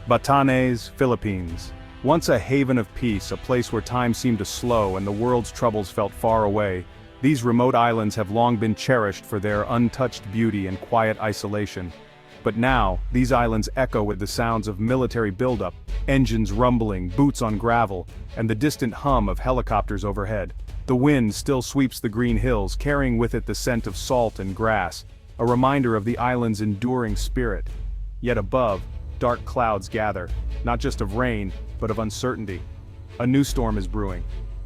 Batanes, Philippines. Once a haven of peace, a place where time seemed to slow and the world's troubles felt far away, these remote islands have long been cherished for their untouched beauty and quiet isolation. But now, these islands echo with the sounds of military buildup, engines rumbling, boots on gravel, and the distant hum of helicopters overhead. The wind still sweeps the green hills, carrying with it the scent of salt and grass, a reminder of the island's enduring spirit. Yet above, dark clouds gather, not just of rain, but of uncertainty. A new storm is brewing,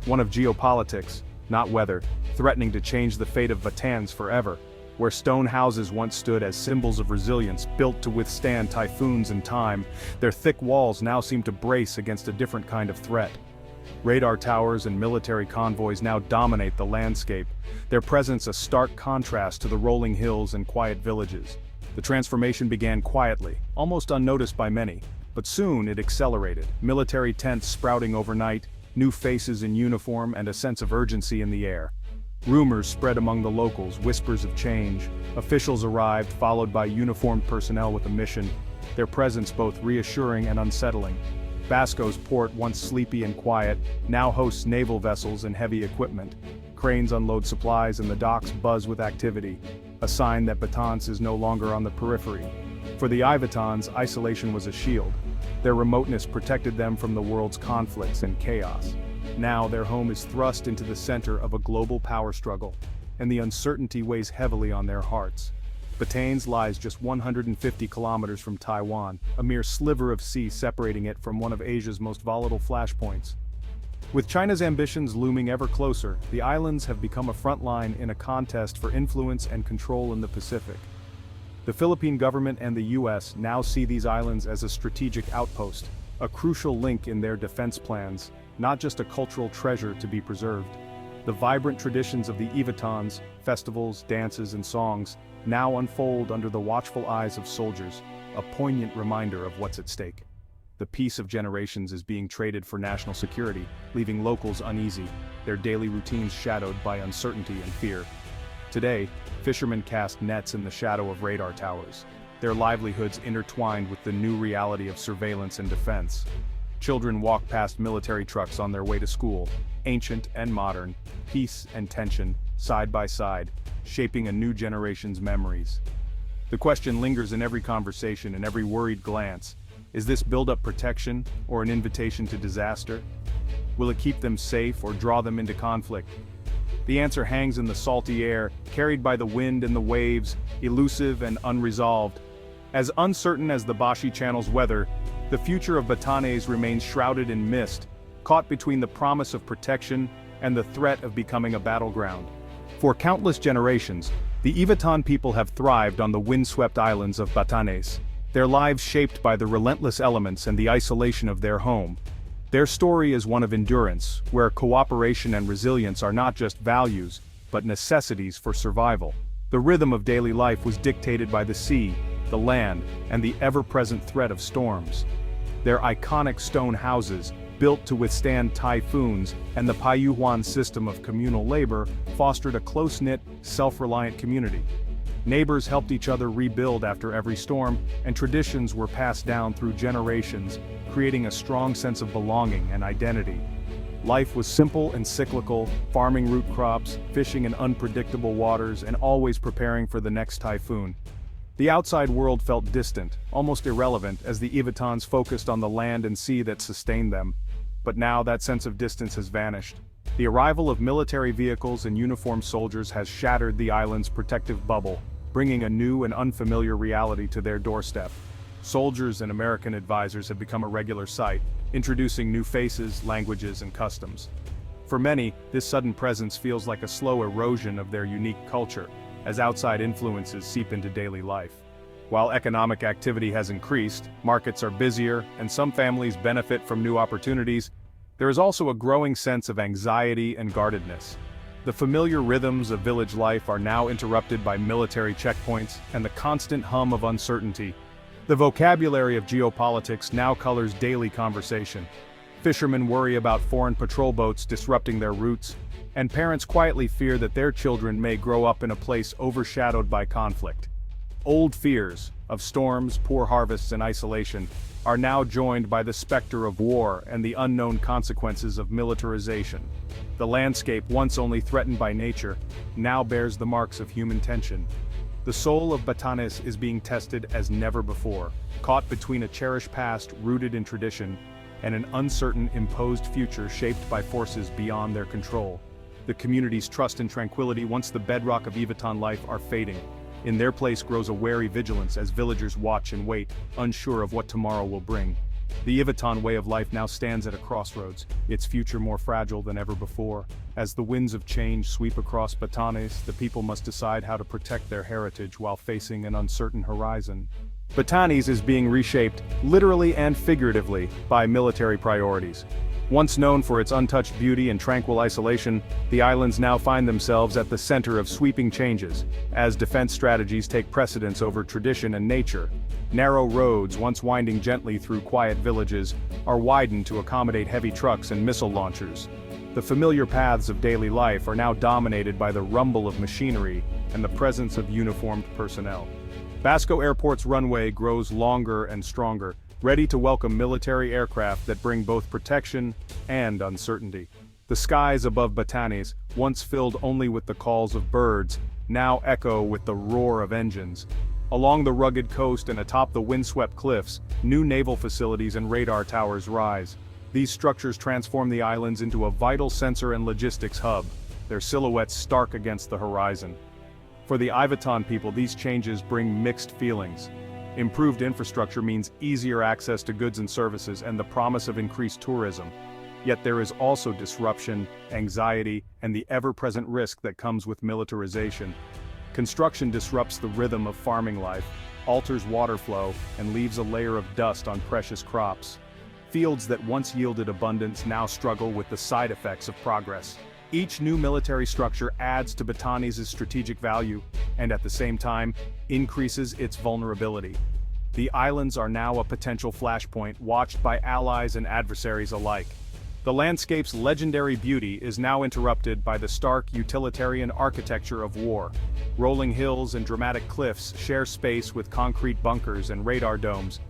one of geopolitics, not weather, threatening to change the fate of Batanes forever. Where stone houses once stood as symbols of resilience, built to withstand typhoons and time, their thick walls now seem to brace against a different kind of threat. Radar towers and military convoys now dominate the landscape, their presence a stark contrast to the rolling hills and quiet villages. The transformation began quietly, almost unnoticed by many, but soon it accelerated, military tents sprouting overnight, new faces in uniform and a sense of urgency in the air. Rumors spread among the locals, whispers of change. Officials arrived, followed by uniformed personnel with a mission, their presence both reassuring and unsettling. Basco's port, once sleepy and quiet, now hosts naval vessels and heavy equipment. Cranes unload supplies and the docks buzz with activity, a sign that Batanes is no longer on the periphery. For the Ivatans, isolation was a shield. Their remoteness protected them from the world's conflicts and chaos. Now their home is thrust into the center of a global power struggle, and the uncertainty weighs heavily on their hearts. Batanes lies just 150 kilometers from Taiwan, a mere sliver of sea separating it from one of Asia's most volatile flashpoints. With China's ambitions looming ever closer, the islands have become a front line in a contest for influence and control in the Pacific. The Philippine government and the US now see these islands as a strategic outpost, a crucial link in their defense plans, not just a cultural treasure to be preserved. The vibrant traditions of the Ivatans, festivals, dances, and songs, now unfold under the watchful eyes of soldiers, a poignant reminder of what's at stake. The peace of generations is being traded for national security, leaving locals uneasy, their daily routines shadowed by uncertainty and fear. Today, fishermen cast nets in the shadow of radar towers, their livelihoods intertwined with the new reality of surveillance and defense. Children walk past military trucks on their way to school, ancient and modern, peace and tension, side by side, shaping a new generation's memories. The question lingers in every conversation and every worried glance. Is this build-up protection or an invitation to disaster? Will it keep them safe or draw them into conflict? The answer hangs in the salty air, carried by the wind and the waves, elusive and unresolved. As uncertain as the Bashi Channel's weather, the future of Batanes remains shrouded in mist, caught between the promise of protection and the threat of becoming a battleground. For countless generations, the Ivatan people have thrived on the windswept islands of Batanes, their lives shaped by the relentless elements and the isolation of their home. Their story is one of endurance, where cooperation and resilience are not just values, but necessities for survival. The rhythm of daily life was dictated by the sea, the land, and the ever-present threat of storms. Their iconic stone houses, built to withstand typhoons, and the Payuhuan system of communal labor fostered a close-knit, self-reliant community. Neighbors helped each other rebuild after every storm, and traditions were passed down through generations, creating a strong sense of belonging and identity. Life was simple and cyclical, farming root crops, fishing in unpredictable waters, and always preparing for the next typhoon. The outside world felt distant, almost irrelevant, as the Ivatans focused on the land and sea that sustained them. But now that sense of distance has vanished. The arrival of military vehicles and uniformed soldiers has shattered the island's protective bubble, bringing a new and unfamiliar reality to their doorstep. Soldiers and American advisors have become a regular sight, introducing new faces, languages, and customs. For many, this sudden presence feels like a slow erosion of their unique culture, as outside influences seep into daily life. While economic activity has increased, markets are busier, and some families benefit from new opportunities, there is also a growing sense of anxiety and guardedness. The familiar rhythms of village life are now interrupted by military checkpoints and the constant hum of uncertainty. The vocabulary of geopolitics now colors daily conversation. Fishermen worry about foreign patrol boats disrupting their routes, and parents quietly fear that their children may grow up in a place overshadowed by conflict. Old fears, of storms, poor harvests and isolation, are now joined by the specter of war and the unknown consequences of militarization. The landscape, once only threatened by nature, now bears the marks of human tension. The soul of Batanes is being tested as never before, caught between a cherished past rooted in tradition and an uncertain imposed future shaped by forces beyond their control. The community's trust and tranquility, once the bedrock of Ivitan life, are fading. In their place grows a wary vigilance as villagers watch and wait, unsure of what tomorrow will bring. The Ivitan way of life now stands at a crossroads, its future more fragile than ever before. As the winds of change sweep across Batanes, the people must decide how to protect their heritage while facing an uncertain horizon. Batanes is being reshaped, literally and figuratively, by military priorities. Once known for its untouched beauty and tranquil isolation, the islands now find themselves at the center of sweeping changes, as defense strategies take precedence over tradition and nature. Narrow roads, once winding gently through quiet villages, are widened to accommodate heavy trucks and missile launchers. The familiar paths of daily life are now dominated by the rumble of machinery and the presence of uniformed personnel. Basco Airport's runway grows longer and stronger, ready to welcome military aircraft that bring both protection and uncertainty. The skies above Batanes, once filled only with the calls of birds, now echo with the roar of engines. Along the rugged coast and atop the windswept cliffs, new naval facilities and radar towers rise. These structures transform the islands into a vital sensor and logistics hub, their silhouettes stark against the horizon. For the Ivitan people, these changes bring mixed feelings. Improved infrastructure means easier access to goods and services and the promise of increased tourism. Yet there is also disruption, anxiety, and the ever-present risk that comes with militarization. Construction disrupts the rhythm of farming life, alters water flow, and leaves a layer of dust on precious crops. Fields that once yielded abundance now struggle with the side effects of progress. Each new military structure adds to Batanes' strategic value, and at the same time, increases its vulnerability. The islands are now a potential flashpoint watched by allies and adversaries alike. The landscape's legendary beauty is now interrupted by the stark utilitarian architecture of war. Rolling hills and dramatic cliffs share space with concrete bunkers and radar domes.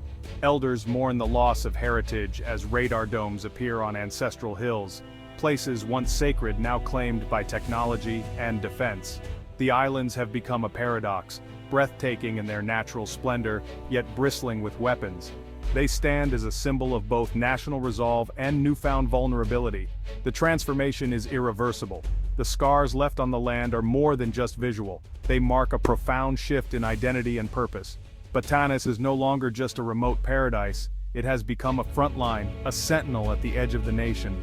Elders mourn the loss of heritage as radar domes appear on ancestral hills, places once sacred now claimed by technology and defense. The islands have become a paradox, breathtaking in their natural splendor, yet bristling with weapons. They stand as a symbol of both national resolve and newfound vulnerability. The transformation is irreversible. The scars left on the land are more than just visual. They mark a profound shift in identity and purpose. Batanes is no longer just a remote paradise. It has become a front line, a sentinel at the edge of the nation.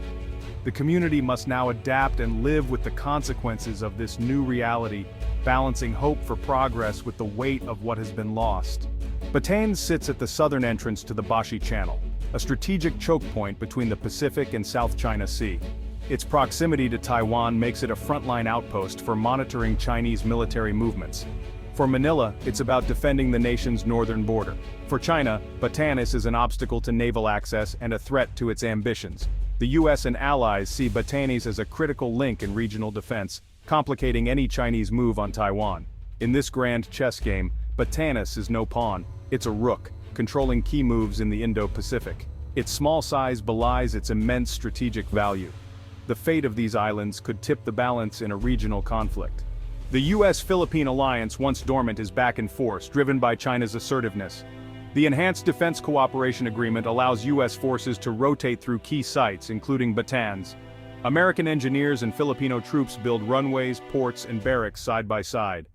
The community must now adapt and live with the consequences of this new reality, balancing hope for progress with the weight of what has been lost. Batanes sits at the southern entrance to the Bashi Channel, a strategic choke point between the Pacific and South China Sea. Its proximity to Taiwan makes it a frontline outpost for monitoring Chinese military movements. For Manila, it's about defending the nation's northern border. For China, Batanes is an obstacle to naval access and a threat to its ambitions. The US and allies see Batanes as a critical link in regional defense, complicating any Chinese move on Taiwan. In this grand chess game, Batanes is no pawn, it's a rook, controlling key moves in the Indo-Pacific. Its small size belies its immense strategic value. The fate of these islands could tip the balance in a regional conflict. The US-Philippine alliance, once dormant, is back in force, driven by China's assertiveness. The Enhanced Defense Cooperation Agreement allows US forces to rotate through key sites, including Batanes. American engineers and Filipino troops build runways, ports, and barracks side by side.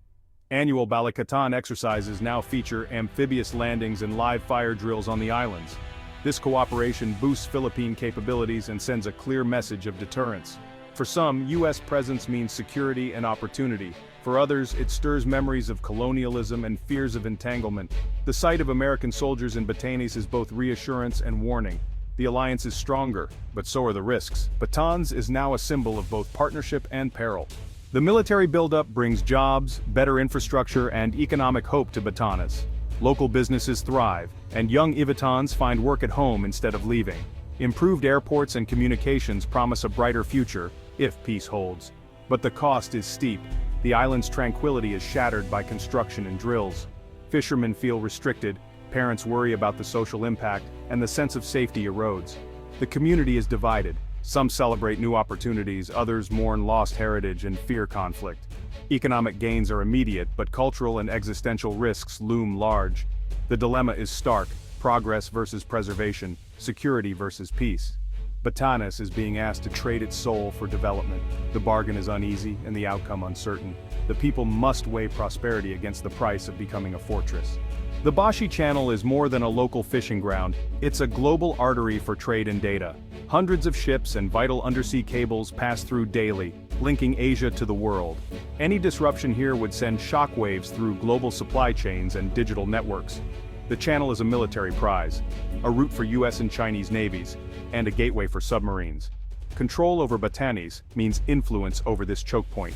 Annual Balikatan exercises now feature amphibious landings and live fire drills on the islands. This cooperation boosts Philippine capabilities and sends a clear message of deterrence. For some, US presence means security and opportunity. For others, it stirs memories of colonialism and fears of entanglement. The sight of American soldiers in Batanes is both reassurance and warning. The alliance is stronger, but so are the risks. Batanes is now a symbol of both partnership and peril. The military buildup brings jobs, better infrastructure, and economic hope to Batanes. Local businesses thrive, and young Ivitans find work at home instead of leaving. Improved airports and communications promise a brighter future, if peace holds. But the cost is steep. The island's tranquility is shattered by construction and drills. Fishermen feel restricted, parents worry about the social impact, and the sense of safety erodes. The community is divided. Some celebrate new opportunities, others mourn lost heritage and fear conflict. Economic gains are immediate, but cultural and existential risks loom large. The dilemma is stark: progress versus preservation, security versus peace. Batanes is being asked to trade its soul for development. The bargain is uneasy and the outcome uncertain. The people must weigh prosperity against the price of becoming a fortress. The Bashi Channel is more than a local fishing ground, it's a global artery for trade and data. Hundreds of ships and vital undersea cables pass through daily, linking Asia to the world. Any disruption here would send shockwaves through global supply chains and digital networks. The channel is a military prize, a route for US and Chinese navies, and a gateway for submarines. Control over Batanes means influence over this choke point.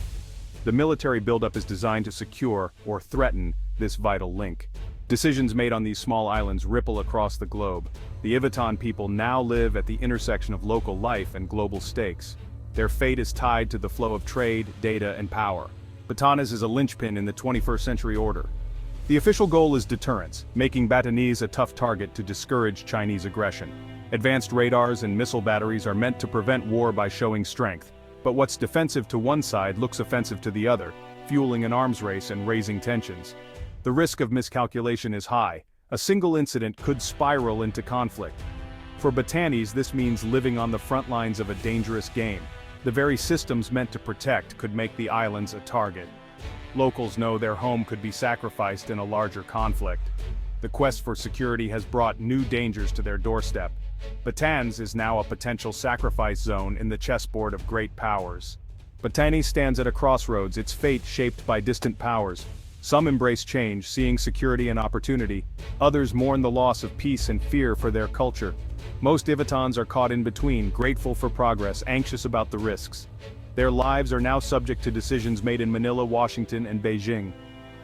The military buildup is designed to secure, or threaten, this vital link. Decisions made on these small islands ripple across the globe. The Ivatan people now live at the intersection of local life and global stakes. Their fate is tied to the flow of trade, data, and power. Batanes is a linchpin in the 21st century order. The official goal is deterrence, making Batanes a tough target to discourage Chinese aggression. Advanced radars and missile batteries are meant to prevent war by showing strength. But what's defensive to one side looks offensive to the other, fueling an arms race and raising tensions. The risk of miscalculation is high. A single incident could spiral into conflict. For Batanes, this means living on the front lines of a dangerous game. The very systems meant to protect could make the islands a target. Locals know their home could be sacrificed in a larger conflict. The quest for security has brought new dangers to their doorstep. Batanes is now a potential sacrifice zone in the chessboard of great powers. Batanes stands at a crossroads, its fate shaped by distant powers. Some embrace change, seeing security and opportunity. Others mourn the loss of peace and fear for their culture. Most Ivitans are caught in between, grateful for progress, anxious about the risks. Their lives are now subject to decisions made in Manila, Washington, and Beijing.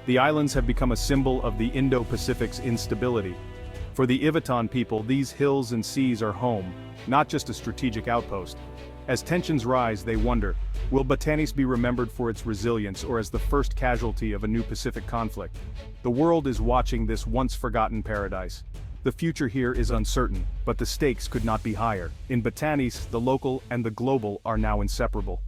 The islands have become a symbol of the Indo-Pacific's instability. For the Ivatan people, these hills and seas are home, not just a strategic outpost. As tensions rise, they wonder, will Batanes be remembered for its resilience or as the first casualty of a new Pacific conflict? The world is watching this once-forgotten paradise. The future here is uncertain, but the stakes could not be higher. In Batanes, the local and the global are now inseparable.